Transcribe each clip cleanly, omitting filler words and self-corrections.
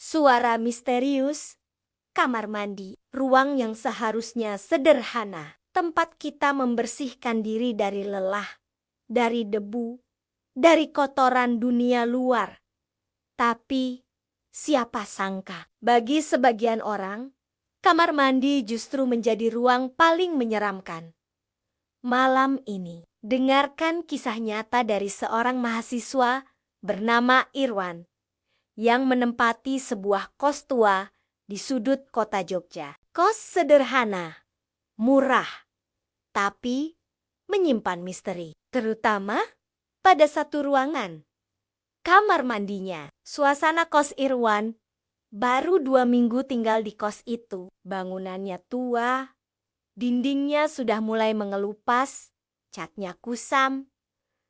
Suara misterius, kamar mandi, ruang yang seharusnya sederhana, tempat kita membersihkan diri dari lelah, dari debu, dari kotoran dunia luar. Tapi, siapa sangka, bagi sebagian orang, kamar mandi justru menjadi ruang paling menyeramkan. Malam ini, dengarkan kisah nyata dari seorang mahasiswa bernama Irwan yang menempati sebuah kos tua di sudut kota Jogja. Kos sederhana, murah, tapi menyimpan misteri, terutama pada satu ruangan, kamar mandinya. Suasana kos Irwan baru 2 minggu tinggal di kos itu. Bangunannya tua, dindingnya sudah mulai mengelupas, catnya kusam,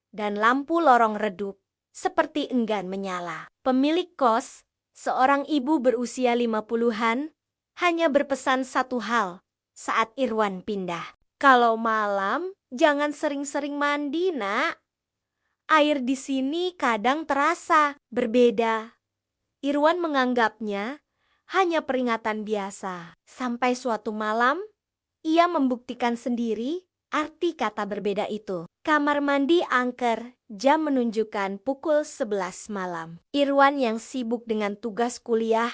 dan lampu lorong redup seperti enggan menyala. Pemilik kos, seorang ibu berusia 50-an, hanya berpesan satu hal saat Irwan pindah. Kalau malam, jangan sering-sering mandi, Nak. Air di sini kadang terasa berbeda. Irwan menganggapnya hanya peringatan biasa. Sampai suatu malam, ia membuktikan sendiri arti kata berbeda itu. Kamar mandi angker, jam menunjukkan pukul 11 malam. Irwan yang sibuk dengan tugas kuliah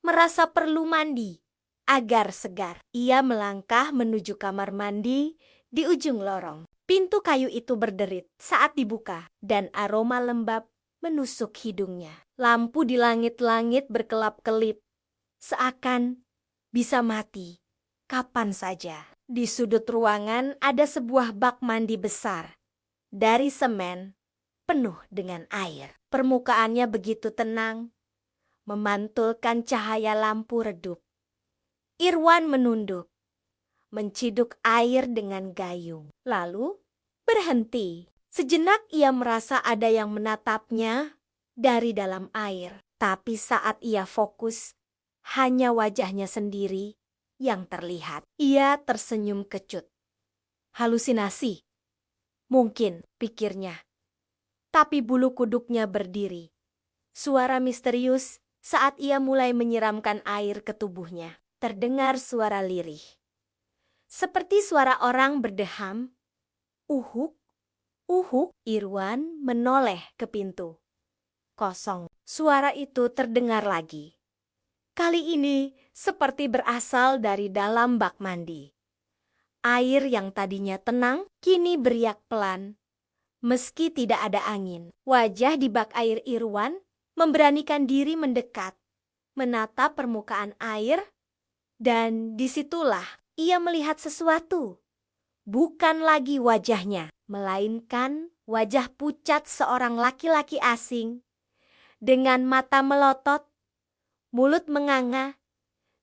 merasa perlu mandi agar segar. Ia melangkah menuju kamar mandi di ujung lorong. Pintu kayu itu berderit saat dibuka dan aroma lembab menusuk hidungnya. Lampu di langit-langit berkelap-kelip, seakan bisa mati kapan saja. Di sudut ruangan ada sebuah bak mandi besar dari semen penuh dengan air. Permukaannya begitu tenang, memantulkan cahaya lampu redup. Irwan menunduk, menciduk air dengan gayung, lalu berhenti. Sejenak ia merasa ada yang menatapnya dari dalam air. Tapi saat ia fokus, hanya wajahnya sendiri yang terlihat. Ia tersenyum kecut. Halusinasi, mungkin, pikirnya. Tapi bulu kuduknya berdiri. Suara misterius saat ia mulai menyiramkan air ke tubuhnya. Terdengar suara lirih. Seperti suara orang berdeham. Uhuk, uhuk. Irwan menoleh ke pintu. Kosong. Suara itu terdengar lagi. Kali ini seperti berasal dari dalam bak mandi. Air yang tadinya tenang kini beriak pelan. Meski tidak ada angin, wajah di bak air Irwan memberanikan diri mendekat, menatap permukaan air, dan disitulah ia melihat sesuatu. Bukan lagi wajahnya, melainkan wajah pucat seorang laki-laki asing dengan mata melotot, mulut menganga,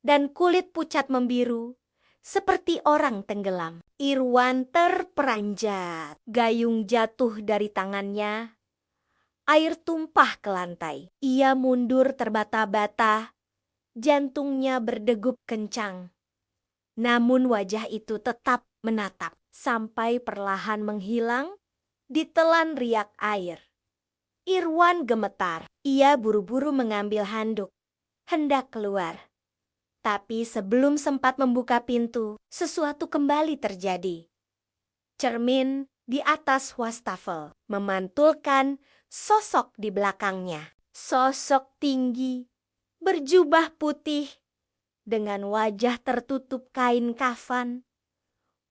dan kulit pucat membiru seperti orang tenggelam. Irwan terperanjat. Gayung jatuh dari tangannya. Air tumpah ke lantai. Ia mundur terbata-bata. Jantungnya berdegup kencang. Namun wajah itu tetap menatap sampai perlahan menghilang ditelan riak air. Irwan gemetar. Ia buru-buru mengambil handuk, hendak keluar. Tapi sebelum sempat membuka pintu, sesuatu kembali terjadi. Cermin di atas wastafel memantulkan sosok di belakangnya. Sosok tinggi, berjubah putih, dengan wajah tertutup kain kafan.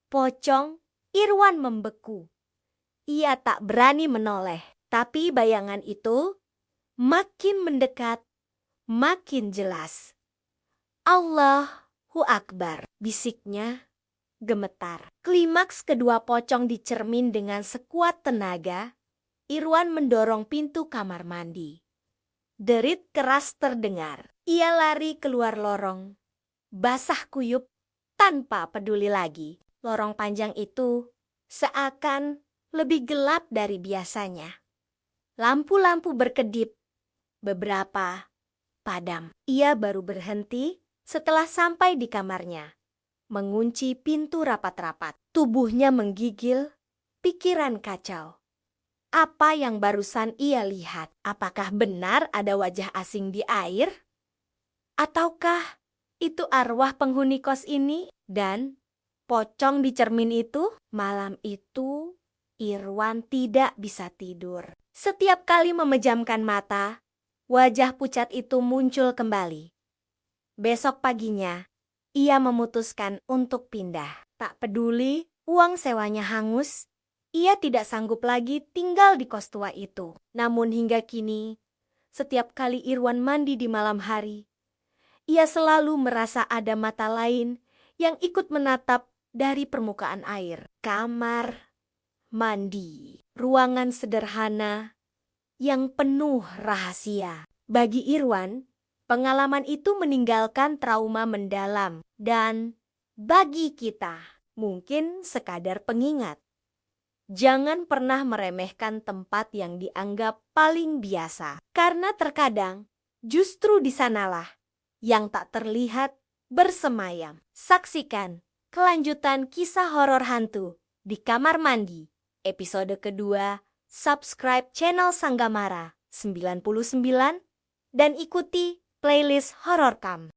Pocong, Irwan membeku. Ia tak berani menoleh. Tapi bayangan itu makin mendekat, makin jelas. Allahu Akbar, bisiknya gemetar. Klimaks kedua pocong di cermin dengan sekuat tenaga. Irwan mendorong pintu kamar mandi. Derit keras terdengar. Ia lari keluar lorong, basah kuyup tanpa peduli lagi. Lorong panjang itu seakan lebih gelap dari biasanya. Lampu-lampu berkedip, beberapa padam. Ia baru berhenti setelah sampai di kamarnya, mengunci pintu rapat-rapat. Tubuhnya menggigil, pikiran kacau. Apa yang barusan ia lihat? Apakah benar ada wajah asing di air? Ataukah itu arwah penghuni kos ini? Dan pocong di cermin itu? Malam itu, Irwan tidak bisa tidur. Setiap kali memejamkan mata, wajah pucat itu muncul kembali. Besok paginya, ia memutuskan untuk pindah. Tak peduli uang sewanya hangus, ia tidak sanggup lagi tinggal di kos tua itu. Namun hingga kini, setiap kali Irwan mandi di malam hari, ia selalu merasa ada mata lain yang ikut menatap dari permukaan air. Kamar mandi, ruangan sederhana yang penuh rahasia. Bagi Irwan, pengalaman itu meninggalkan trauma mendalam, dan bagi kita mungkin sekadar pengingat. Jangan pernah meremehkan tempat yang dianggap paling biasa, karena terkadang justru di sanalah yang tak terlihat bersemayam. Saksikan kelanjutan kisah horor hantu di kamar mandi, episode kedua. Subscribe channel Sanggamara 99 dan ikuti playlist Horor Cam.